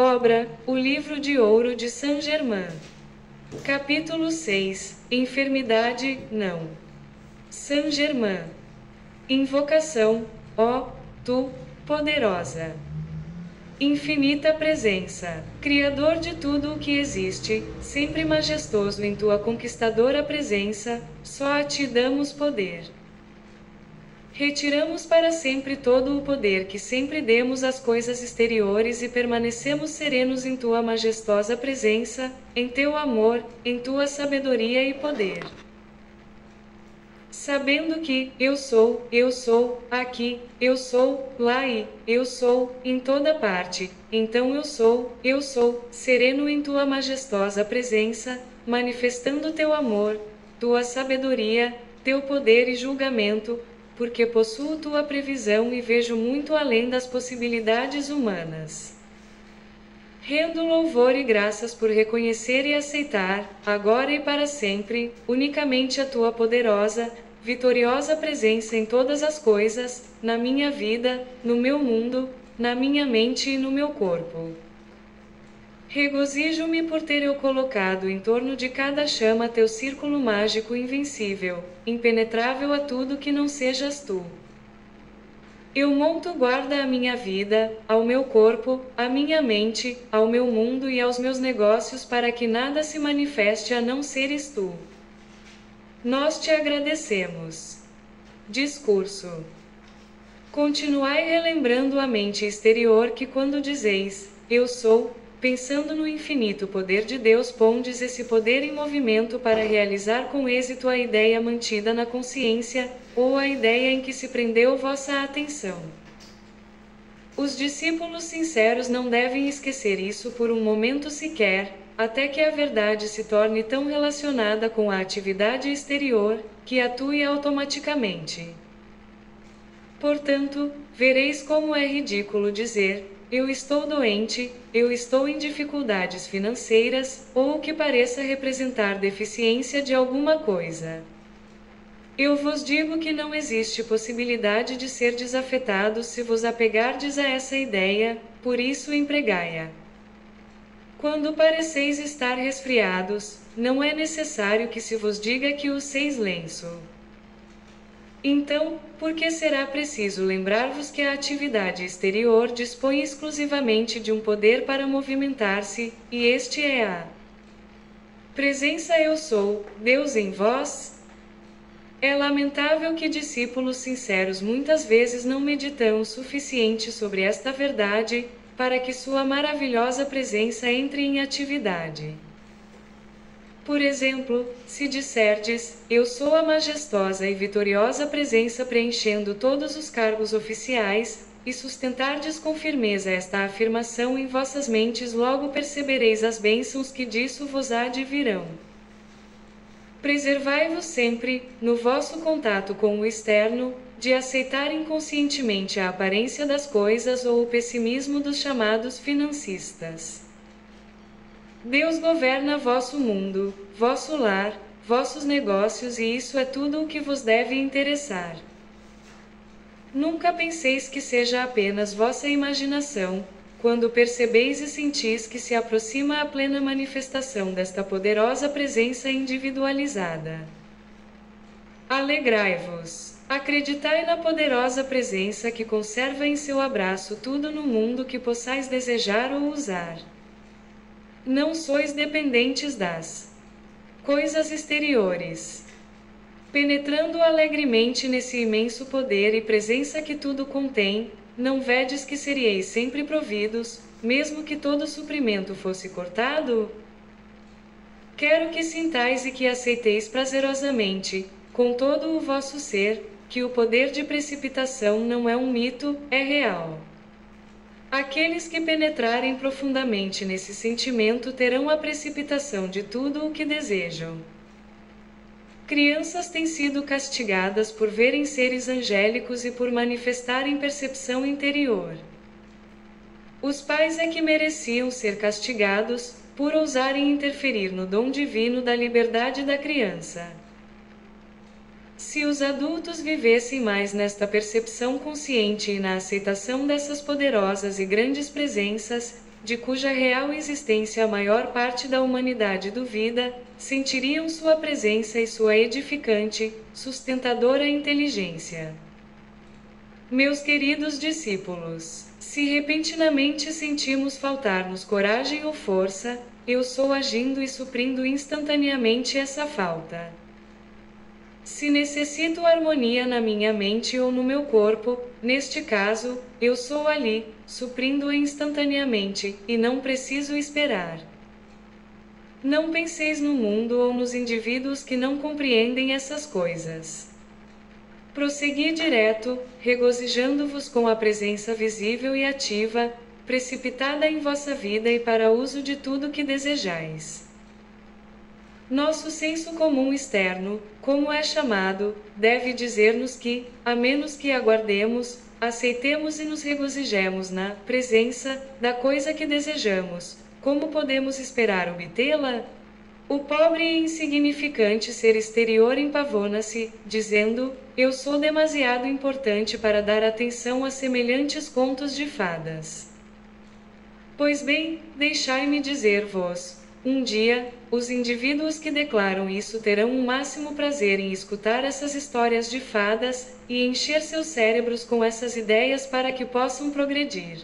Obra: O Livro de Ouro de Saint-Germain. Capítulo 6. Enfermidade, não. Saint-Germain. Invocação: ó, tu, poderosa, infinita presença, Criador de tudo o que existe, sempre majestoso em tua conquistadora presença, só a ti damos poder. Retiramos para sempre todo o poder que sempre demos às coisas exteriores e permanecemos serenos em tua majestosa presença, em teu amor, em tua sabedoria e poder. Sabendo que eu sou, aqui, eu sou, lá e eu sou, em toda parte, então eu sou, sereno em tua majestosa presença, manifestando teu amor, tua sabedoria, teu poder e julgamento, porque possuo tua previsão e vejo muito além das possibilidades humanas. Rendo louvor e graças por reconhecer e aceitar, agora e para sempre, unicamente a tua poderosa, vitoriosa presença em todas as coisas, na minha vida, no meu mundo, na minha mente e no meu corpo. Regozijo-me por ter eu colocado em torno de cada chama teu círculo mágico invencível, impenetrável a tudo que não sejas tu. Eu monto guarda à minha vida, ao meu corpo, à minha mente, ao meu mundo e aos meus negócios para que nada se manifeste a não seres tu. Nós te agradecemos. Discurso. Continuai relembrando a mente exterior que quando dizeis, eu sou, pensando no infinito poder de Deus, pondes esse poder em movimento para realizar com êxito a ideia mantida na consciência, ou a ideia em que se prendeu vossa atenção. Os discípulos sinceros não devem esquecer isso por um momento sequer, até que a verdade se torne tão relacionada com a atividade exterior, que atue automaticamente. Portanto, vereis como é ridículo dizer, eu estou doente, eu estou em dificuldades financeiras, ou o que pareça representar deficiência de alguma coisa. Eu vos digo que não existe possibilidade de ser desafetados se vos apegardes a essa ideia, por isso empregai-a. Quando pareceis estar resfriados, não é necessário que se vos diga que useis lenço. Então, por que será preciso lembrar-vos que a atividade exterior dispõe exclusivamente de um poder para movimentar-se, e este é a presença eu sou, Deus em vós? É lamentável que discípulos sinceros muitas vezes não meditam o suficiente sobre esta verdade, para que sua maravilhosa presença entre em atividade. Por exemplo, se disserdes, eu sou a majestosa e vitoriosa presença preenchendo todos os cargos oficiais, e sustentardes com firmeza esta afirmação em vossas mentes, logo percebereis as bênçãos que disso vos há de virão. Preservai-vos sempre, no vosso contato com o externo, de aceitar inconscientemente a aparência das coisas ou o pessimismo dos chamados financistas. Deus governa vosso mundo, vosso lar, vossos negócios e isso é tudo o que vos deve interessar. Nunca penseis que seja apenas vossa imaginação, quando percebeis e sentis que se aproxima a plena manifestação desta poderosa presença individualizada. Alegrai-vos. Acreditai na poderosa presença que conserva em seu abraço tudo no mundo que possais desejar ou usar. Não sois dependentes das coisas exteriores. Penetrando alegremente nesse imenso poder e presença que tudo contém, não vedes que seríeis sempre providos, mesmo que todo suprimento fosse cortado? Quero que sintais e que aceiteis prazerosamente, com todo o vosso ser, que o poder de precipitação não é um mito, é real. Aqueles que penetrarem profundamente nesse sentimento terão a precipitação de tudo o que desejam. Crianças têm sido castigadas por verem seres angélicos e por manifestarem percepção interior. Os pais é que mereciam ser castigados, por ousarem interferir no dom divino da liberdade da criança. Se os adultos vivessem mais nesta percepção consciente e na aceitação dessas poderosas e grandes presenças, de cuja real existência a maior parte da humanidade duvida, sentiriam sua presença e sua edificante, sustentadora inteligência. Meus queridos discípulos, se repentinamente sentimos faltar-nos coragem ou força, eu sou agindo e suprindo instantaneamente essa falta. Se necessito harmonia na minha mente ou no meu corpo, neste caso, eu sou ali, suprindo-a instantaneamente, e não preciso esperar. Não penseis no mundo ou nos indivíduos que não compreendem essas coisas. Prossegui direto, regozijando-vos com a presença visível e ativa, precipitada em vossa vida e para uso de tudo que desejais. Nosso senso comum externo, como é chamado, deve dizer-nos que, a menos que aguardemos, aceitemos e nos regozijemos na presença da coisa que desejamos, como podemos esperar obtê-la? O pobre e insignificante ser exterior empavona-se, dizendo: eu sou demasiado importante para dar atenção a semelhantes contos de fadas. Pois bem, deixai-me dizer-vos, um dia, os indivíduos que declaram isso terão um máximo prazer em escutar essas histórias de fadas, e encher seus cérebros com essas ideias para que possam progredir.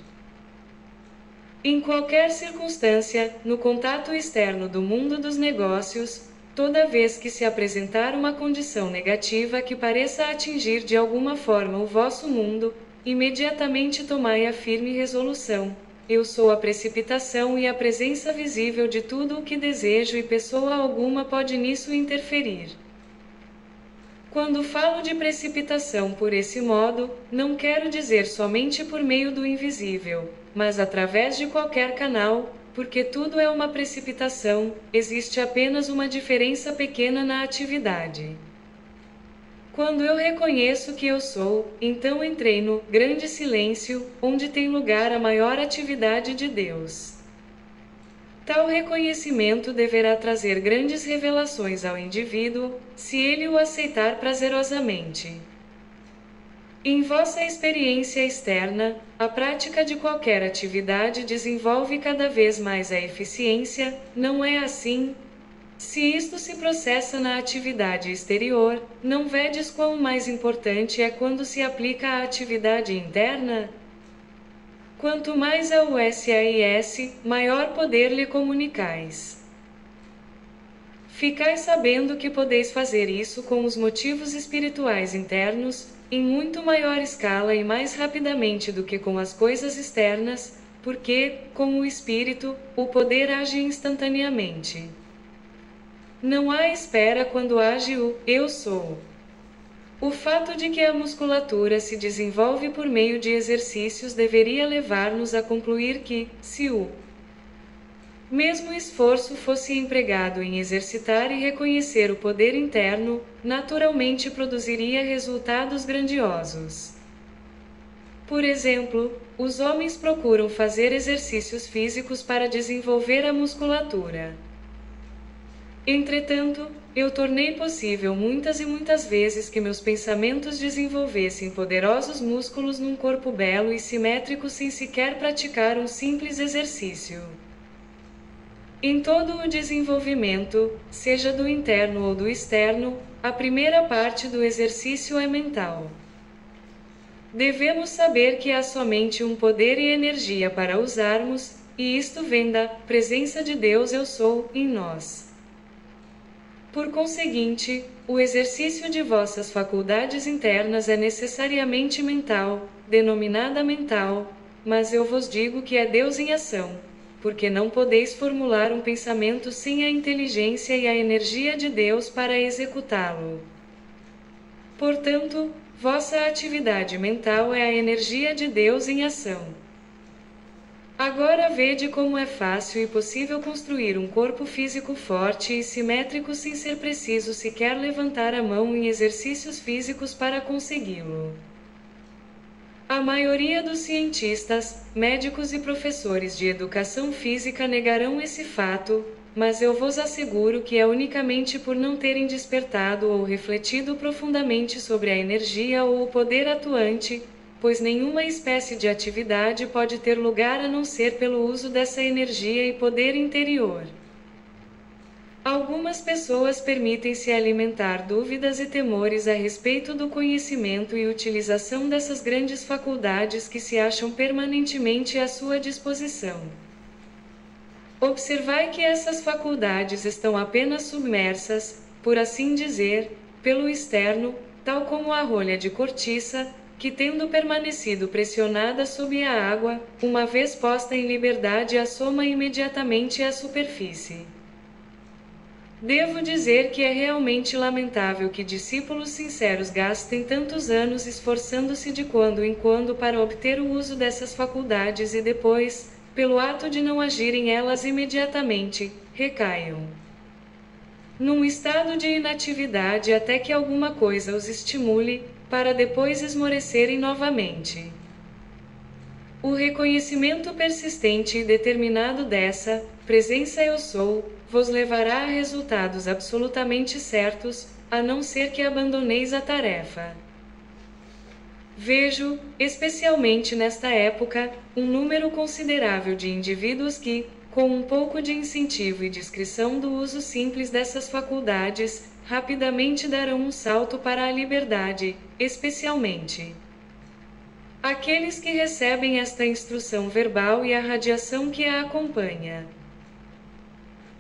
Em qualquer circunstância, no contato externo do mundo dos negócios, toda vez que se apresentar uma condição negativa que pareça atingir de alguma forma o vosso mundo, imediatamente tomai a firme resolução: eu sou a precipitação e a presença visível de tudo o que desejo e pessoa alguma pode nisso interferir. Quando falo de precipitação por esse modo, não quero dizer somente por meio do invisível, mas através de qualquer canal, porque tudo é uma precipitação, existe apenas uma diferença pequena na atividade. Quando eu reconheço que eu sou, então entrei no grande silêncio, onde tem lugar a maior atividade de Deus. Tal reconhecimento deverá trazer grandes revelações ao indivíduo, se ele o aceitar prazerosamente. Em vossa experiência externa, a prática de qualquer atividade desenvolve cada vez mais a eficiência, não é assim? Se isto se processa na atividade exterior, não vedes quão mais importante é quando se aplica à atividade interna? Quanto mais a USAIS, maior poder lhe comunicais. Ficai sabendo que podeis fazer isso com os motivos espirituais internos, em muito maior escala e mais rapidamente do que com as coisas externas, porque, com o espírito, o poder age instantaneamente. Não há espera quando age o eu sou. O fato de que a musculatura se desenvolve por meio de exercícios deveria levar-nos a concluir que, se o mesmo esforço fosse empregado em exercitar e reconhecer o poder interno, naturalmente produziria resultados grandiosos. Por exemplo, os homens procuram fazer exercícios físicos para desenvolver a musculatura. Entretanto, eu tornei possível muitas e muitas vezes que meus pensamentos desenvolvessem poderosos músculos num corpo belo e simétrico sem sequer praticar um simples exercício. Em todo o desenvolvimento, seja do interno ou do externo, a primeira parte do exercício é mental. Devemos saber que há somente um poder e energia para usarmos, e isto vem da presença de Deus Eu Sou em nós. Por conseguinte, o exercício de vossas faculdades internas é necessariamente mental, denominada mental, mas eu vos digo que é Deus em ação, porque não podeis formular um pensamento sem a inteligência e a energia de Deus para executá-lo. Portanto, vossa atividade mental é a energia de Deus em ação. Agora vede como é fácil e possível construir um corpo físico forte e simétrico sem ser preciso sequer levantar a mão em exercícios físicos para consegui-lo. A maioria dos cientistas, médicos e professores de educação física negarão esse fato, mas eu vos asseguro que é unicamente por não terem despertado ou refletido profundamente sobre a energia ou o poder atuante, pois nenhuma espécie de atividade pode ter lugar a não ser pelo uso dessa energia e poder interior. Algumas pessoas permitem-se alimentar dúvidas e temores a respeito do conhecimento e utilização dessas grandes faculdades que se acham permanentemente à sua disposição. Observai que essas faculdades estão apenas submersas, por assim dizer, pelo externo, tal como a rolha de cortiça, que tendo permanecido pressionada sob a água, uma vez posta em liberdade assoma imediatamente à superfície. Devo dizer que é realmente lamentável que discípulos sinceros gastem tantos anos esforçando-se de quando em quando para obter o uso dessas faculdades e depois, pelo ato de não agirem elas imediatamente, recaiam num estado de inatividade até que alguma coisa os estimule, para depois esmorecerem novamente. O reconhecimento persistente e determinado dessa presença eu sou, vos levará a resultados absolutamente certos, a não ser que abandoneis a tarefa. Vejo, especialmente nesta época, um número considerável de indivíduos que, com um pouco de incentivo e discrição do uso simples dessas faculdades, rapidamente darão um salto para a liberdade, especialmente aqueles que recebem esta instrução verbal e a radiação que a acompanha.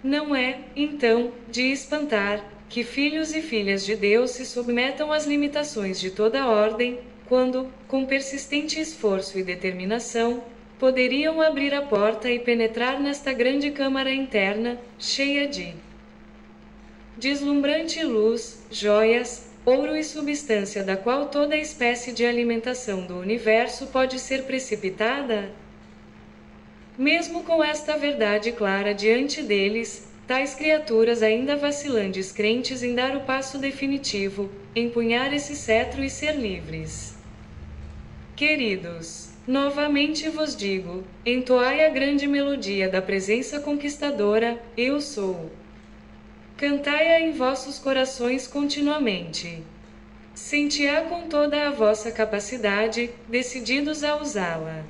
Não é, então, de espantar, que filhos e filhas de Deus se submetam às limitações de toda ordem, quando, com persistente esforço e determinação, poderiam abrir a porta e penetrar nesta grande câmara interna, cheia de deslumbrante luz, joias, ouro e substância da qual toda espécie de alimentação do universo pode ser precipitada? Mesmo com esta verdade clara diante deles, tais criaturas ainda vacilantes crentes em dar o passo definitivo, empunhar esse cetro e ser livres. Queridos, novamente vos digo, entoai a grande melodia da presença conquistadora, eu sou. Cantai-a em vossos corações continuamente. Senti-a com toda a vossa capacidade, decididos a usá-la.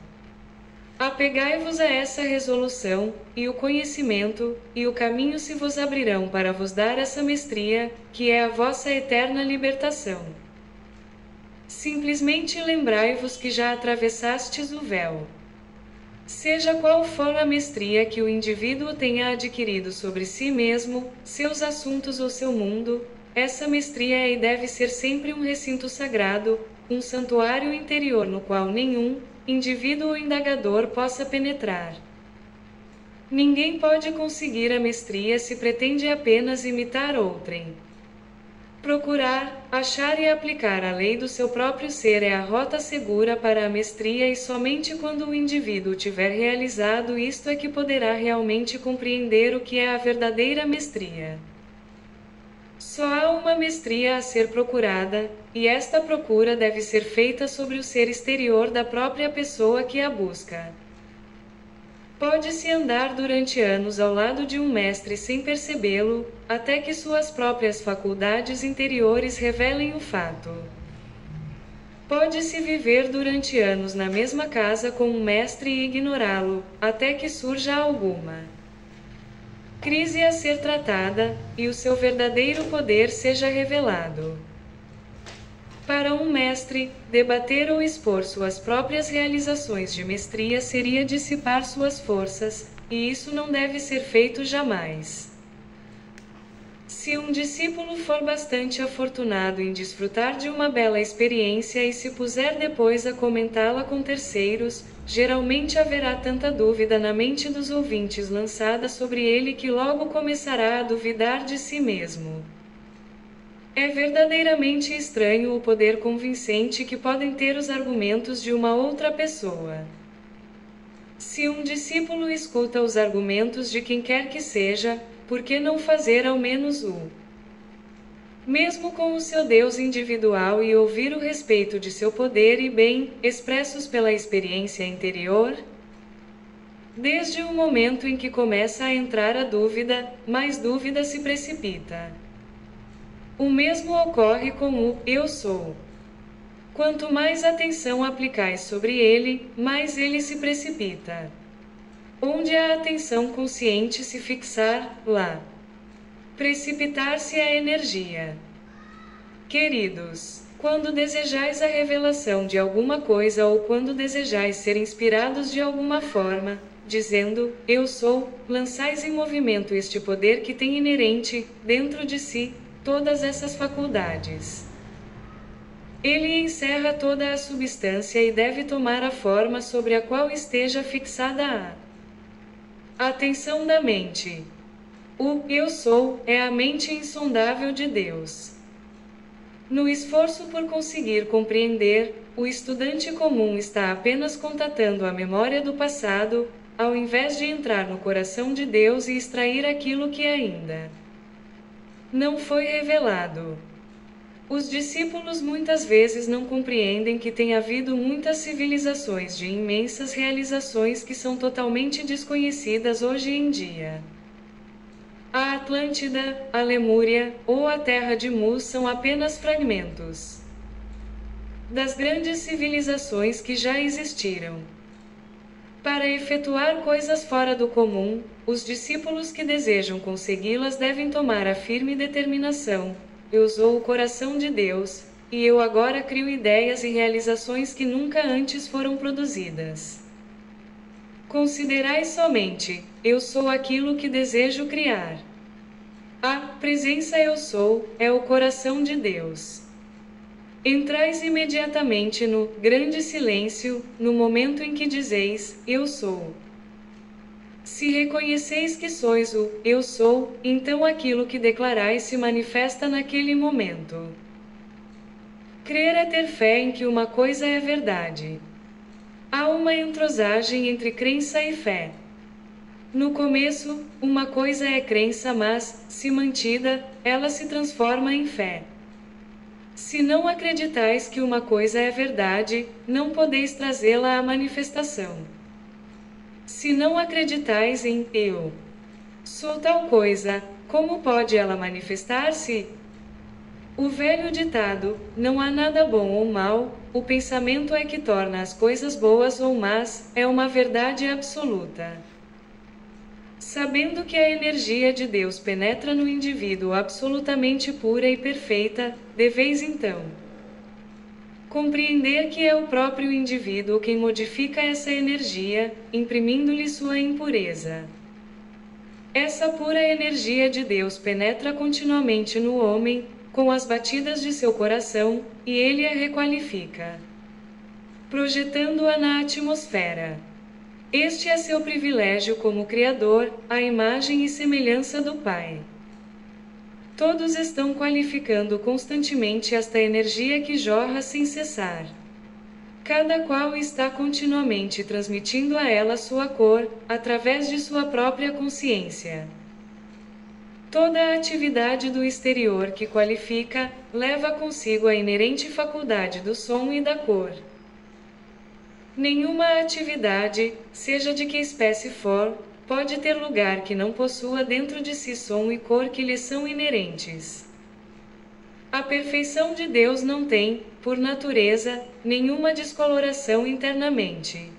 Apegai-vos a essa resolução, e o conhecimento, e o caminho se vos abrirão para vos dar essa mestria, que é a vossa eterna libertação. Simplesmente lembrai-vos que já atravessastes o véu. Seja qual for a mestria que o indivíduo tenha adquirido sobre si mesmo, seus assuntos ou seu mundo, essa mestria é e deve ser sempre um recinto sagrado, um santuário interior no qual nenhum indivíduo ou indagador possa penetrar. Ninguém pode conseguir a mestria se pretende apenas imitar outrem. Procurar, achar e aplicar a lei do seu próprio ser é a rota segura para a mestria e somente quando o indivíduo tiver realizado isto é que poderá realmente compreender o que é a verdadeira mestria. Só há uma mestria a ser procurada, e esta procura deve ser feita sobre o ser exterior da própria pessoa que a busca. Pode-se andar durante anos ao lado de um mestre sem percebê-lo, até que suas próprias faculdades interiores revelem o fato. Pode-se viver durante anos na mesma casa com um mestre e ignorá-lo, até que surja alguma crise a ser tratada, e o seu verdadeiro poder seja revelado. Para um mestre, debater ou expor suas próprias realizações de mestria seria dissipar suas forças, e isso não deve ser feito jamais. Se um discípulo for bastante afortunado em desfrutar de uma bela experiência e se puser depois a comentá-la com terceiros, geralmente haverá tanta dúvida na mente dos ouvintes lançada sobre ele que logo começará a duvidar de si mesmo. É verdadeiramente estranho o poder convincente que podem ter os argumentos de uma outra pessoa. Se um discípulo escuta os argumentos de quem quer que seja, por que não fazer ao menos mesmo com o seu Deus individual e ouvir o respeito de seu poder e bem, expressos pela experiência interior? Desde o momento em que começa a entrar a dúvida, mais dúvida se precipita. O mesmo ocorre com o eu sou. Quanto mais atenção aplicais sobre ele, mais ele se precipita. Onde a atenção consciente se fixar, lá precipitar-se a energia. Queridos, quando desejais a revelação de alguma coisa ou quando desejais ser inspirados de alguma forma, dizendo, eu sou, lançais em movimento este poder que tem inerente, dentro de si, todas essas faculdades. Ele encerra toda a substância e deve tomar a forma sobre a qual esteja fixada a atenção da mente. O eu sou é a mente insondável de Deus. No esforço por conseguir compreender, o estudante comum está apenas contatando a memória do passado, ao invés de entrar no coração de Deus e extrair aquilo que ainda não foi revelado. Os discípulos muitas vezes não compreendem que tem havido muitas civilizações de imensas realizações que são totalmente desconhecidas hoje em dia. A Atlântida, a Lemúria ou a Terra de Mu são apenas fragmentos das grandes civilizações que já existiram. Para efetuar coisas fora do comum, os discípulos que desejam consegui-las devem tomar a firme determinação: eu sou o coração de Deus, e eu agora crio ideias e realizações que nunca antes foram produzidas. Considerai somente, eu sou aquilo que desejo criar. A presença eu sou é o coração de Deus. Entrais imediatamente no grande silêncio, no momento em que dizeis, eu sou. Se reconheceis que sois o eu sou, então aquilo que declarais se manifesta naquele momento. Crer é ter fé em que uma coisa é verdade. Há uma entrosagem entre crença e fé. No começo, uma coisa é crença, mas, se mantida, ela se transforma em fé. Se não acreditais que uma coisa é verdade, não podeis trazê-la à manifestação. Se não acreditais em eu sou tal coisa, como pode ela manifestar-se? O velho ditado, não há nada bom ou mal, o pensamento é que torna as coisas boas ou más, é uma verdade absoluta. Sabendo que a energia de Deus penetra no indivíduo absolutamente pura e perfeita, deveis então compreender que é o próprio indivíduo quem modifica essa energia, imprimindo-lhe sua impureza. Essa pura energia de Deus penetra continuamente no homem, com as batidas de seu coração, e ele a requalifica, projetando-a na atmosfera. Este é seu privilégio como Criador, à imagem e semelhança do Pai. Todos estão qualificando constantemente esta energia que jorra sem cessar. Cada qual está continuamente transmitindo a ela sua cor, através de sua própria consciência. Toda a atividade do exterior que qualifica, leva consigo a inerente faculdade do som e da cor. Nenhuma atividade, seja de que espécie for, pode ter lugar que não possua dentro de si som e cor que lhe são inerentes. A perfeição de Deus não tem, por natureza, nenhuma descoloração internamente.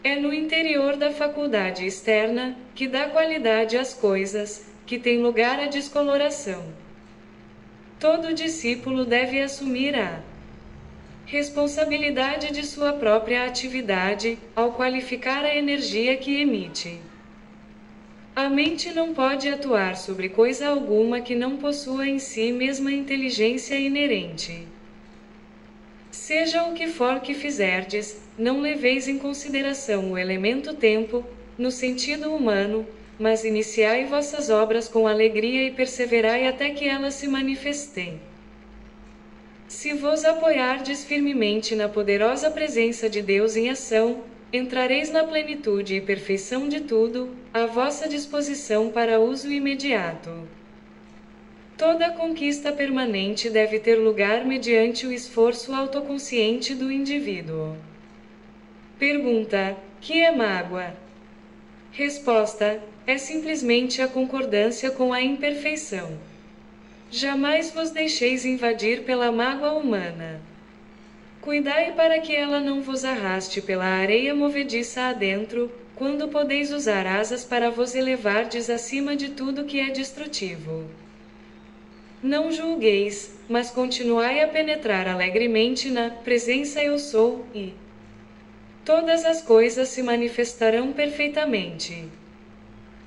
É no interior da faculdade externa, que dá qualidade às coisas, que tem lugar a descoloração. Todo discípulo deve assumir a responsabilidade de sua própria atividade, ao qualificar a energia que emite. A mente não pode atuar sobre coisa alguma que não possua em si mesma inteligência inerente. Seja o que for que fizerdes, não leveis em consideração o elemento tempo, no sentido humano, mas iniciai vossas obras com alegria e perseverai até que elas se manifestem. Se vos apoiardes firmemente na poderosa presença de Deus em ação, entrareis na plenitude e perfeição de tudo, à vossa disposição para uso imediato. Toda conquista permanente deve ter lugar mediante o esforço autoconsciente do indivíduo. Pergunta: que é mágoa? Resposta: é simplesmente a concordância com a imperfeição. Jamais vos deixeis invadir pela mágoa humana. Cuidai para que ela não vos arraste pela areia movediça adentro, quando podeis usar asas para vos elevardes acima de tudo que é destrutivo. Não julgueis, mas continuai a penetrar alegremente na presença eu sou, e todas as coisas se manifestarão perfeitamente.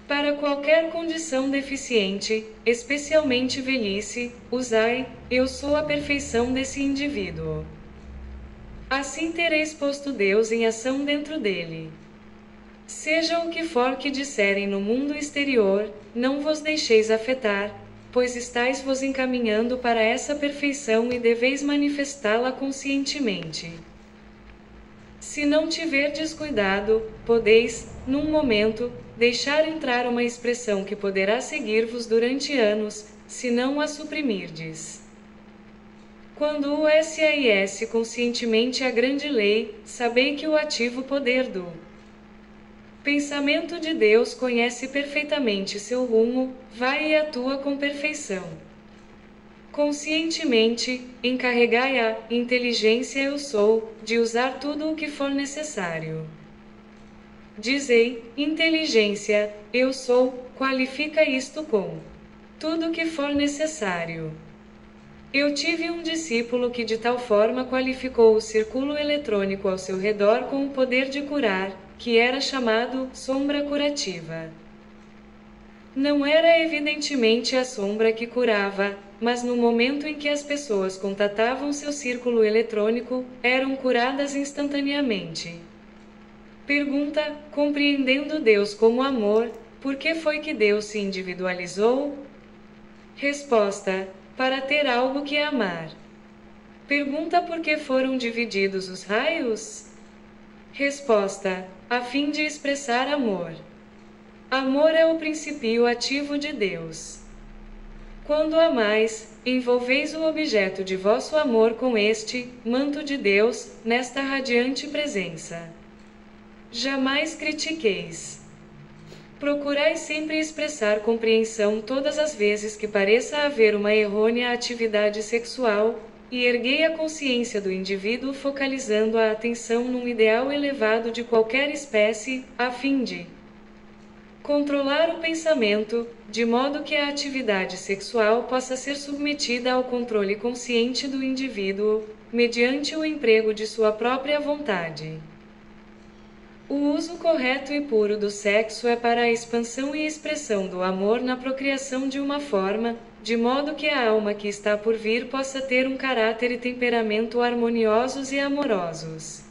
Para qualquer condição deficiente, especialmente velhice, usai, eu sou a perfeição desse indivíduo. Assim tereis posto Deus em ação dentro dele. Seja o que for que disserem no mundo exterior, não vos deixeis afetar, pois estáis vos encaminhando para essa perfeição e deveis manifestá-la conscientemente. Se não tiverdes cuidado, podeis, num momento, deixar entrar uma expressão que poderá seguir-vos durante anos, se não a suprimirdes. Quando o sais conscientemente a grande lei, sabei que o ativo poder do pensamento de Deus conhece perfeitamente seu rumo, vai e atua com perfeição. Conscientemente, encarregai a inteligência eu sou, de usar tudo o que for necessário. Dizei, inteligência, eu sou, qualifica isto com tudo o que for necessário. Eu tive um discípulo que de tal forma qualificou o círculo eletrônico ao seu redor com o poder de curar, que era chamado sombra curativa. Não era evidentemente a sombra que curava, mas no momento em que as pessoas contatavam seu círculo eletrônico, eram curadas instantaneamente. Pergunta: compreendendo Deus como amor, por que foi que Deus se individualizou? Resposta: para ter algo que amar. Pergunta: por que foram divididos os raios? Resposta: a fim de expressar amor. Amor é o princípio ativo de Deus. Quando amais, envolveis o objeto de vosso amor com este manto de Deus, nesta radiante presença. Jamais critiqueis. Procurai sempre expressar compreensão todas as vezes que pareça haver uma errônea atividade sexual, e erguei a consciência do indivíduo focalizando a atenção num ideal elevado de qualquer espécie, a fim de controlar o pensamento, de modo que a atividade sexual possa ser submetida ao controle consciente do indivíduo, mediante o emprego de sua própria vontade. O uso correto e puro do sexo é para a expansão e expressão do amor na procriação de uma forma, de modo que a alma que está por vir possa ter um caráter e temperamento harmoniosos e amorosos.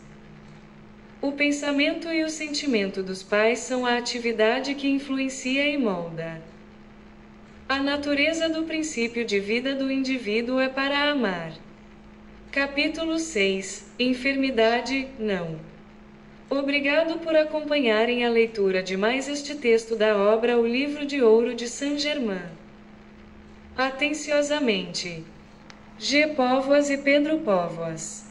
O pensamento e o sentimento dos pais são a atividade que influencia e molda. A natureza do princípio de vida do indivíduo é para amar. Capítulo 6. Enfermidade, não. Obrigado por acompanharem a leitura de mais este texto da obra O Livro de Ouro de Saint-Germain. Atenciosamente. G. Póvoas e Pedro Póvoas.